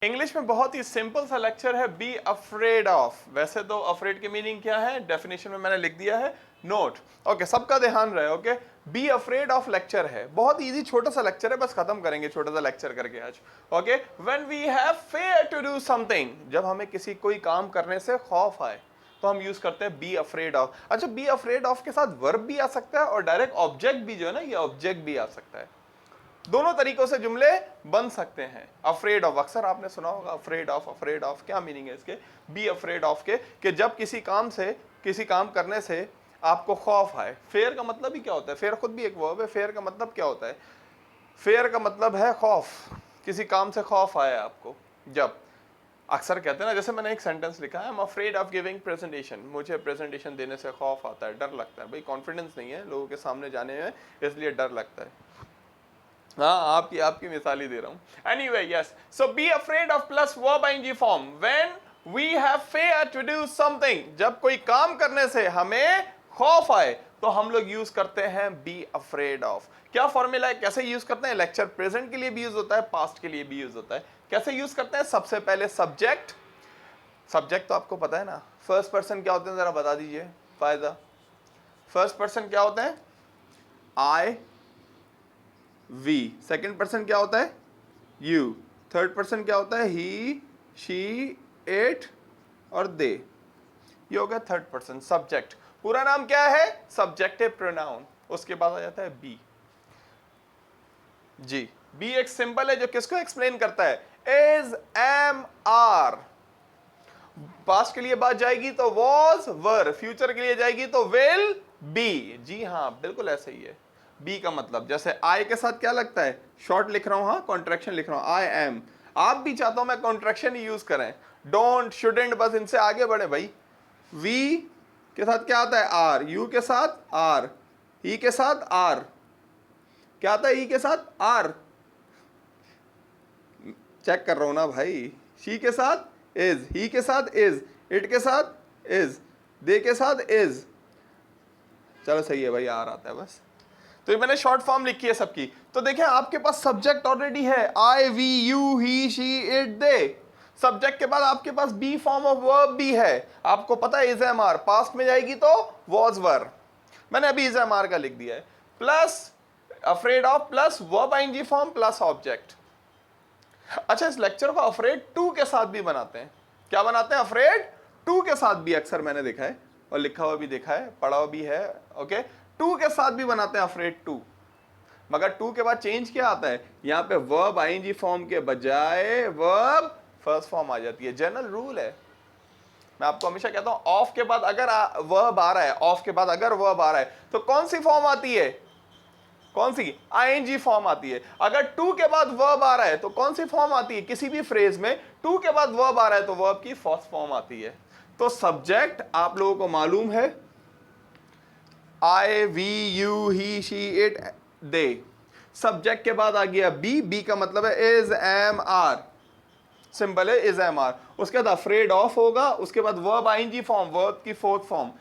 English में बहुत ही simple सा लेक्चर है, बी अफ्रेड ऑफ। वैसे तो अफ्रेड की मीनिंग क्या है, डेफिनेशन में मैंने लिख दिया है, नोट। ओके, सबका ध्यान रहे। Okay, be afraid of lecture है, बहुत इजी छोटा सा लेक्चर है, बस खत्म करेंगे छोटा सा लेक्चर करके आज। Okay, when we have fear to do something, जब हमें किसी कोई काम करने से खौफ आए तो हम यूज करते हैं बी अफ्रेड ऑफ। अच्छा, बी अफ्रेड ऑफ के साथ वर्ब भी आ सकता है और डायरेक्ट ऑब्जेक्ट भी जो है ना, ये ऑब्जेक्ट भी आ सकता है। दोनों तरीकों से जुमले बन सकते हैं। अफ्रेड ऑफ, अक्सर आपने सुना होगा अफ्रेड ऑफ क्या मीनिंग है इसके, बी अफ्रेड ऑफ के, कि जब किसी काम करने से आपको खौफ आए। फेयर का मतलब ही क्या होता है, फेयर खुद भी एक वर्ब है। फेयर का मतलब क्या होता है, फेयर का मतलब है खौफ, किसी काम से खौफ आया आपको। जब अक्सर कहते हैं ना, जैसे मैंने एक सेंटेंस लिखा है, I am afraid of giving presentation, मुझे प्रेजेंटेशन देने से खौफ आता है, डर लगता है। भाई कॉन्फिडेंस नहीं है लोगों के सामने जाने में, इसलिए डर लगता है। हाँ, आपकी मिसाल ही दे रहा हूं। Anyway, yes, so be afraid of plus verb ING form when we have fear to do something, जब कोई काम करने से हमें खौफ आए तो हम लोग यूज करते हैं बी अफ्रेड ऑफ। क्या फॉर्मूला है, कैसे यूज करते हैं, लेक्चर प्रेजेंट के लिए भी यूज होता है, पास्ट के लिए भी यूज होता है। कैसे यूज करते हैं, सबसे पहले सब्जेक्ट। सब्जेक्ट तो आपको पता है ना, फर्स्ट पर्सन क्या होते हैं जरा बता दीजिए फायदा। फर्स्ट पर्सन क्या होते हैं, आई वी। सेकंड पर्सन क्या होता है, यू। थर्ड पर्सन क्या होता है, ही, शी, इट और दे। ये हो गया थर्ड पर्सन, सब्जेक्ट। पूरा नाम क्या है, सब्जेक्टिव प्रोनाउन। उसके बाद आ जाता है बी। जी, बी एक सिंबल है जो किसको एक्सप्लेन करता है, इज, एम, आर। पास्ट के लिए बात जाएगी तो वॉज, वर। फ्यूचर के लिए जाएगी तो विल, बी। जी हाँ, बिल्कुल ऐसे ही है। बी का मतलब, जैसे आई के साथ क्या लगता है, शॉर्ट लिख रहा हूं, हाँ कॉन्ट्रैक्शन लिख रहा हूं, आई एम। आप भी चाहता हूं मैं कॉन्ट्रैक्शन ही यूज करें, डोंट, शुडेंट, बस इनसे आगे बढ़े भाई। वी के साथ क्या आता है, आर। यू के साथ आर। ई के साथ आर। क्या आता है ई के साथ, आर। चेक कर रहा हूं ना भाई। शी के साथ इज, ही के साथ इज, इट के साथ इज, दे के साथ इज। चलो सही है भाई, आर आता है बस। तो ये मैंने शॉर्ट फॉर्म लिखी है सबकी। तो देखिए आपके पास सब्जेक्ट ऑलरेडी है, I, we, you, he, she, it, they. Subject के बाद आपके पास बी फॉर्म ऑफ वर्ब भी है। आपको पता है इज, एम, आर। पास्ट में जाएगी तो वॉज, वर। मैंने अभी इज, एम, आर का लिख दिया है। Plus afraid of plus verb ING form plus object. अच्छा, इस लेक्चर को अफ्रेड टू के साथ भी बनाते हैं। क्या बनाते हैं, अफ्रेड टू के साथ भी, अक्सर मैंने देखा है और लिखा हुआ भी देखा है, पढ़ा हुआ भी है। ओके, टू के साथ भी बनाते हैं अफ्रेड टू। मगर टू के बाद चेंज क्या आता है, यहां पे वर्ब आईएनजी फॉर्म के बजाय वर्ब फर्स्ट फॉर्म आ जाती है। जनरल रूल है, मैं आपको हमेशा कहता हूं, ऑफ के बाद अगर वर्ब आ रहा है, ऑफ के बाद अगर वर्ब आ रहा है तो कौन सी फॉर्म आती है, कौन सी, आईएनजी फॉर्म आती है। अगर टू के बाद वर्ब आ रहा है तो कौन सी फॉर्म आती है, किसी भी फ्रेज में टू के बाद वर्ब आ रहा है तो वर्ब की फर्स्ट फॉर्म आती है। तो सब्जेक्ट आप लोगों को मालूम है, I, we, you, he, she, it, they. Subject के बाद आ गया बी। बी का मतलब है इज, एम, आर। सिंपल है, इज, एम, आर। उसके बाद अफ्रेड ऑफ होगा, उसके बाद वर्ब आईएनजी फॉर्म, वर्ब की फोर्थ फॉर्म।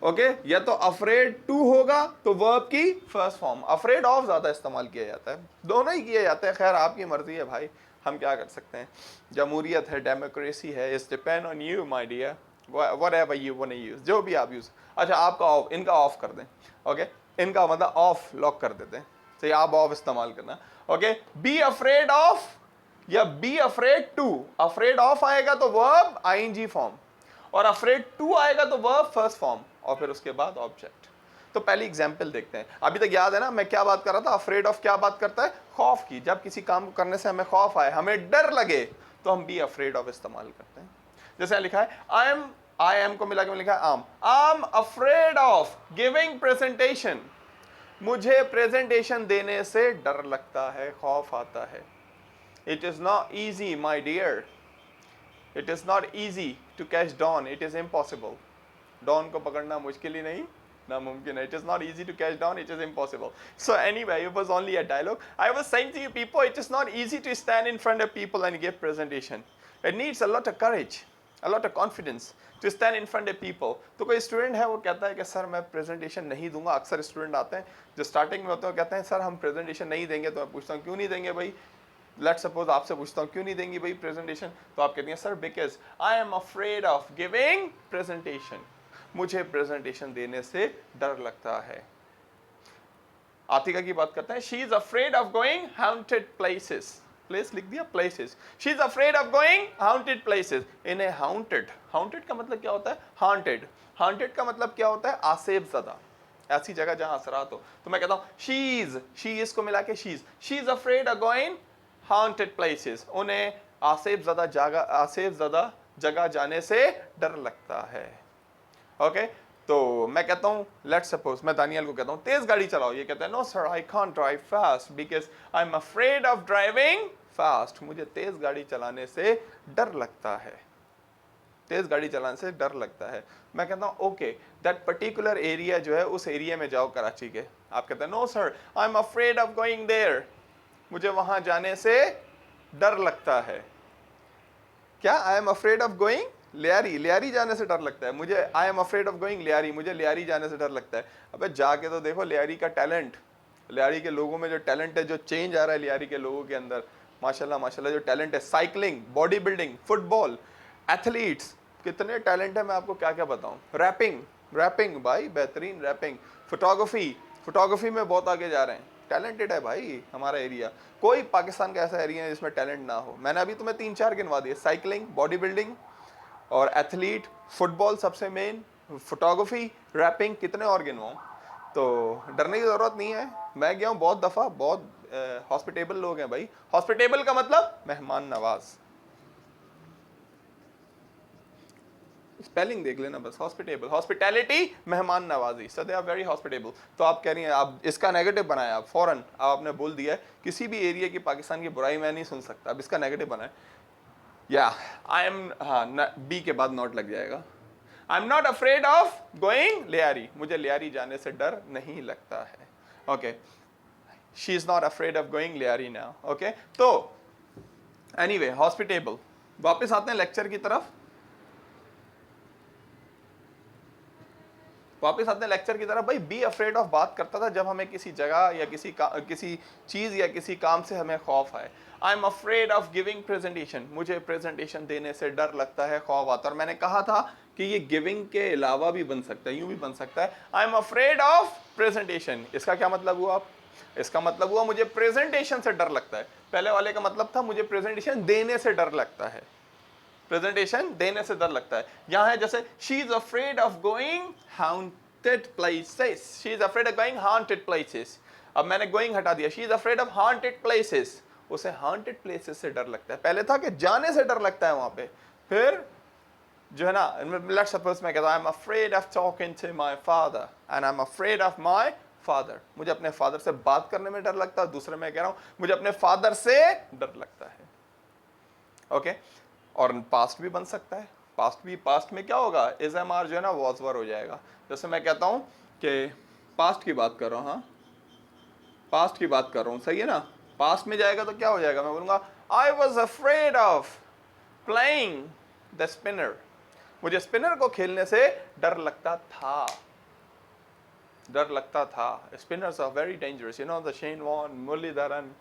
ओके, या तो अफ्रेड टू होगा तो वर्ब की फर्स्ट फॉर्म। अफ्रेड ऑफ ज्यादा इस्तेमाल किया जाता है, दोनों ही किए जाते हैं। खैर आपकी मर्जी है भाई, हम क्या कर सकते हैं, जमहूरियत है, डेमोक्रेसी है, it's depend on you my dear, whatever you want to use, जो भी आप यूज। अच्छा, आपका ऑफ, इनका ऑफ कर दें। ओके, इनका मतलब ऑफ लॉक कर देते हैं, तो आप ऑफ इस्तेमाल करना। ओके, बी अफ्रेड ऑफ या be afraid to. Afraid of आएगा तो वर्ब आईएनजी फॉर्म, और अफ्रेड टू आएगा तो वर्ब फर्स्ट फॉर्म, और फिर उसके बाद ऑब्जेक्ट। तो पहली एग्जांपल देखते हैं। अभी तक याद है ना मैं क्या बात कर रहा था, अफ्रेड ऑफ क्या बात करता है, खौफ की। जब किसी काम करने से हमें खौफ आए, हमें डर लगे, तो हम बी अफ्रेड ऑफ इस्तेमाल करते हैं। जैसे लिखा है, आई एम को मिला के लिखा है I am afraid of giving presentation, मुझे प्रेजेंटेशन देने से डर लगता है, खौफ आता है। It is not easy my dear, it is not easy to catch Don, it is impossible. Don को पकड़ना मुश्किल ही नहीं, नामुमकिन है। It is not easy to catch down, it is impossible. So anyway, it was only a dialogue. I was saying to you people, it is not easy to stand in front of people and give presentation. It needs a lot of courage, a lot of confidence to stand in front of people. तो कोई student है वो कहता है कि sir मैं presentation नहीं दूंगा। अक्सर स्टूडेंट आते हैं जो स्टार्टिंग में होते हैं, कहते हैं सर हम प्रेजेंटेशन नहीं देंगे। तो मैं पूछता हूँ क्यों नहीं देंगे भाई, लेट सपोज आपसे पूछता हूँ क्यों नहीं देंगी भाई प्रेजेंटेशन, तो आप कहती हैं sir because I am afraid of giving presentation, मुझे प्रेजेंटेशन देने से डर लगता है। आतिका की बात करते हैं, she is afraid of going haunted places, place लिख दिया places, she is afraid of going haunted places. इन्हें हाउंटेड, हाउंटेड का मतलब क्या होता है, हांटेड, हांटेड का मतलब क्या होता है, आसेब ज़दा, ऐसी जगह जहां असरात हो। तो मैं कहता हूं शी इज को मिला के she is afraid of going haunted places, उन्हें आसेब ज़दा जगह जाने से डर लगता है। ओके तो मैं कहता हूं लेट सपोज मैं दानियल को कहता हूं तेज गाड़ी चलाओ, ये कहता है no sir I can't drive fast because I am afraid of driving fast, मुझे तेज गाड़ी चलाने से डर लगता है, तेज गाड़ी चलाने से डर लगता है। मैं कहता हूं ओके दैट पर्टिकुलर एरिया जो है उस एरिया में जाओ कराची के, आप कहते हैं no sir I am afraid of going there, मुझे वहां जाने से डर लगता है। क्या I am afraid of going Lyari, Lyari जाने से डर लगता है मुझे, I am afraid of going Lyari, मुझे लियारी जाने से डर लगता है। अबे जाके तो देखो लियारी का टैलेंट, लियारी के लोगों में जो टैलेंट है, जो चेंज आ रहा है लियारी के लोगों के अंदर, माशाल्लाह माशाल्लाह जो टैलेंट है, cycling, body building, football, athletes, कितने टैलेंट है मैं आपको क्या क्या बताऊं, रैपिंग, रैपिंग भाई बेहतरीन रैपिंग, फोटोग्राफी, फोटोग्राफी में बहुत आगे जा रहे हैं, टैलेंटेड है भाई हमारा एरिया, कोई पाकिस्तान का ऐसा एरिया है जिसमें टैलेंट ना हो। मैंने अभी तुम्हें 3-4 गिनवा दिए, साइकिलिंग, बॉडी बिल्डिंग और एथलीट, फुटबॉल सबसे मेन, फोटोग्राफी, रैपिंग, कितने और गिनवाऊं। तो डरने की ज़रूरत नहीं है, मैं गया हूँ बहुत दफ़ा, बहुत हॉस्पिटेबल लोग हैं भाई, हॉस्पिटेबल का मतलब मेहमान नवाज, स्पेलिंग देख लेना बस, हॉस्पिटेबल, हॉस्पिटैलिटी, मेहमान नवाजी, सो दे आर वेरी हॉस्पिटेबल। तो आप कह रही हैं, आप इसका नेगेटिव बनाया, आप फौरन आपने बोल दिया है किसी भी एरिया की पाकिस्तान की बुराई मैं नहीं सुन सकता, अब इसका नेगेटिव बनाए, या आई एम, हाँ बी के बाद नॉट लग जाएगा, I am not afraid of going Lyari, मुझे लियारी जाने से डर नहीं लगता है। Okay she is not afraid of going Lyari now. Okay तो एनीवे हॉस्पिटेबल, वापस आते हैं लेक्चर की तरफ, वापस आते हैं लेक्चर की तरफ। भाई बी अफ्रेड ऑफ बात करता था जब हमें किसी जगह या किसी चीज़ या किसी काम से हमें खौफ है। I am afraid of giving presentation, मुझे प्रेजेंटेशन देने से डर लगता है, खौफ आता है। और मैंने कहा था कि ये गिविंग के अलावा भी बन सकता है, यूं भी बन सकता है, I am afraid of presentation. इसका क्या मतलब हुआ? इसका मतलब हुआ मुझे प्रेजेंटेशन से डर लगता है। पहले वाले का मतलब था मुझे प्रेजेंटेशन देने से डर लगता है, प्रेजेंटेशन देने से डर लगता है। यहां है जैसे she is afraid of going haunted places, she is afraid of going haunted places. अब मैंने गोइंग हटा दिया, she is afraid of haunted places, उसे हाउंटेड प्लेसेस से डर लगता है। पहले था कि जाने से डर लगता है वहां पे, फिर जो है ना, लेट्स सपोज मैं कहता हूं I am afraid of talking to my father and I am afraid of my father, मुझे अपने फादर से बात करने में डर लगता है। दूसरे में कह रहा हूं मुझे अपने फादर से डर लगता है। ओके और पास्ट भी बन सकता है, पास्ट भी, पास्ट में क्या होगा, इज एम आर जो है ना वॉज वर हो जाएगा। जैसे मैं कहता हूं कि पास्ट की बात कर रहा हूं, हाँ पास्ट की बात कर रहा हूं, सही है ना, पास्ट में जाएगा तो क्या हो जाएगा, मैं बोलूंगा I was afraid of playing the spinner, मुझे स्पिनर को खेलने से डर लगता था, डर लगता था। Spinners are very dangerous, you know the Shane Warne, Muralitharan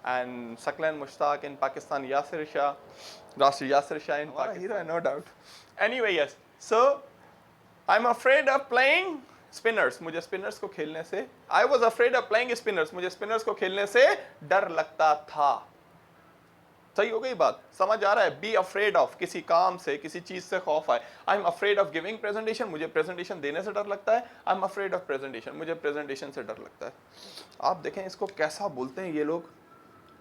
and Saklan Mushtaq in Pakistan, Yasir Shah, Rashid Yasir Shah in Pakistan. Hero, no doubt. Anyway, yes. So, I'm afraid of playing spinners. मुझे spinners को खेलने से, I was afraid of playing spinners. मुझे spinners को खेलने से डर लगता था। सही हो गई बात, समझ आ रहा है? Be afraid of, किसी काम से, किसी चीज से खौफ आए। I'm afraid of giving presentation, मुझे presentation देने से डर लगता है। I'm afraid of presentation, मुझे presentation से डर लगता है। आप देखें इसको कैसा बोलते हैं ये लोग,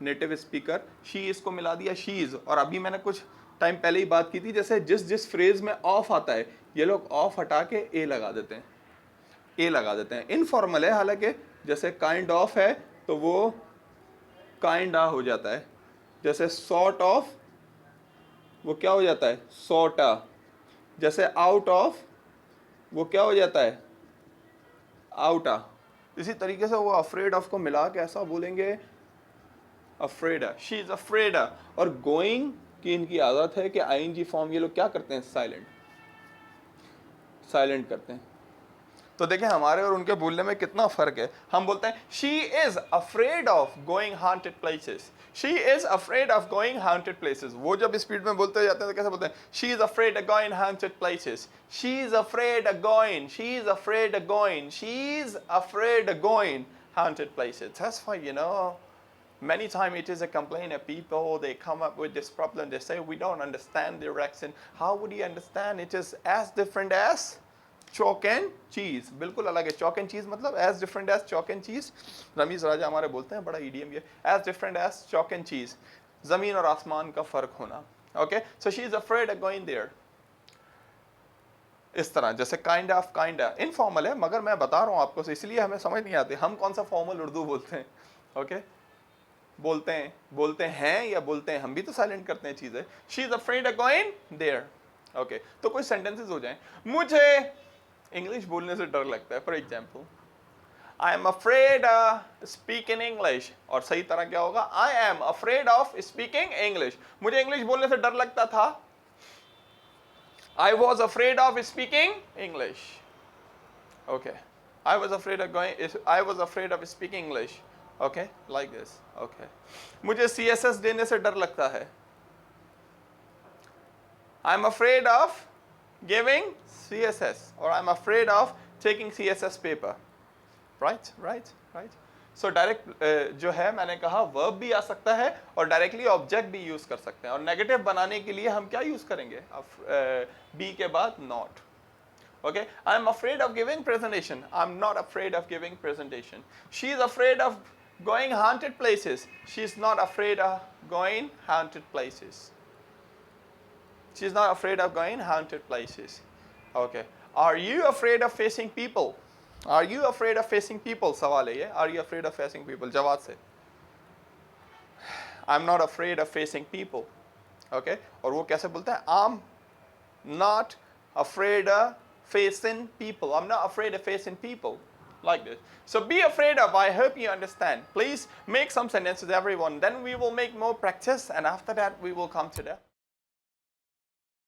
नेटिव स्पीकर। शी इज को मिला दिया शी इज, और अभी मैंने कुछ टाइम पहले ही बात की थी, जैसे जिस फ्रेज में ऑफ आता है ये लोग ऑफ हटा के ए लगा देते हैं, ए लगा देते हैं। इनफॉर्मल है हालांकि, जैसे काइंड ऑफ है तो वो काइंड आ हो जाता है, जैसे सॉर्ट ऑफ वो क्या हो जाता है, सॉर्टा, जैसे आउट ऑफ वो क्या हो जाता है, आउटा। इसी तरीके से वो अफ्रेड ऑफ को मिला के ऐसा बोलेंगे अफ्रेड, शी इज अफ्रेड। और गोइंग की इनकी आदत है कि आईएनजी फॉर्म ये लोग क्या करते हैं, साइलेंट, साइलेंट करते हैं। तो देखें हमारे और उनके बोलने में कितना फर्क है। हम बोलते हैं she is afraid of going haunted places, she is afraid of going haunted places। वो जब स्पीड में बोलते जाते हैं तो कैसे बोलते हैं, she is afraid of going haunted places, she is afraid of going, she is afraid of going, she is afraid of going haunted places। That's why, you know, many times it is a complaint of people, they come up with this problem, they say we don't understand their accent। How would you understand? It is as different as chalk and cheese, बिल्कुल अलग है। Chalk and cheese मतलब as different as chalk and cheese, Ramiz Raja हमारे बोलते हैं, बड़ा idiom ये, एज डिफरेंट एज चॉक एंड चीज, जमीन और आसमान का फर्क होना। Okay, so she is afraid of going there. इस तरह जैसे काइंड ऑफ इनफॉर्मल है, मगर मैं बता रहा हूँ आपको, इसलिए हमें समझ नहीं आती हम कौन सा फॉर्मल उर्दू बोलते हैं। ओके, बोलते हैं या बोलते हैं, हम भी तो साइलेंट करते हैं चीजें। She is afraid of going there. Okay, तो कुछ सेंटेंसेस हो जाएं, मुझे इंग्लिश बोलने से डर लगता है। For example, I am afraid speaking English, और सही तरह क्या होगा, आई am afraid of speaking English. मुझे इंग्लिश बोलने से डर लगता था, आई was afraid of speaking English. Okay, I was afraid of going, I was afraid of speaking English. Okay, like this. Okay, मुझे CSS देने से डर लगता है, I am afraid of giving CSS, or I'm afraid of taking CSS paper। right right right। so direct जो है मैंने कहा verb भी आ सकता है और directly object भी यूज कर सकते हैं, और नेगेटिव बनाने के लिए हम क्या यूज करेंगे, be के बाद not। okay, I'm afraid of giving presentation, I'm not afraid of giving presentation। she is afraid of going haunted places, she is not afraid of going haunted places। She's not afraid of going haunted places। Okay, are you afraid of facing people? Are you afraid of facing people? सवाल है ये, are you afraid of facing people? जवाब से, I'm not afraid of facing people। Okay, और वो कैसे बोलते हैं, I'm not afraid of facing people, I'm not afraid of facing people, like this। so be afraid of, I hope you understand। please make some sentences everyone, then we will make more practice, and after that we will come to the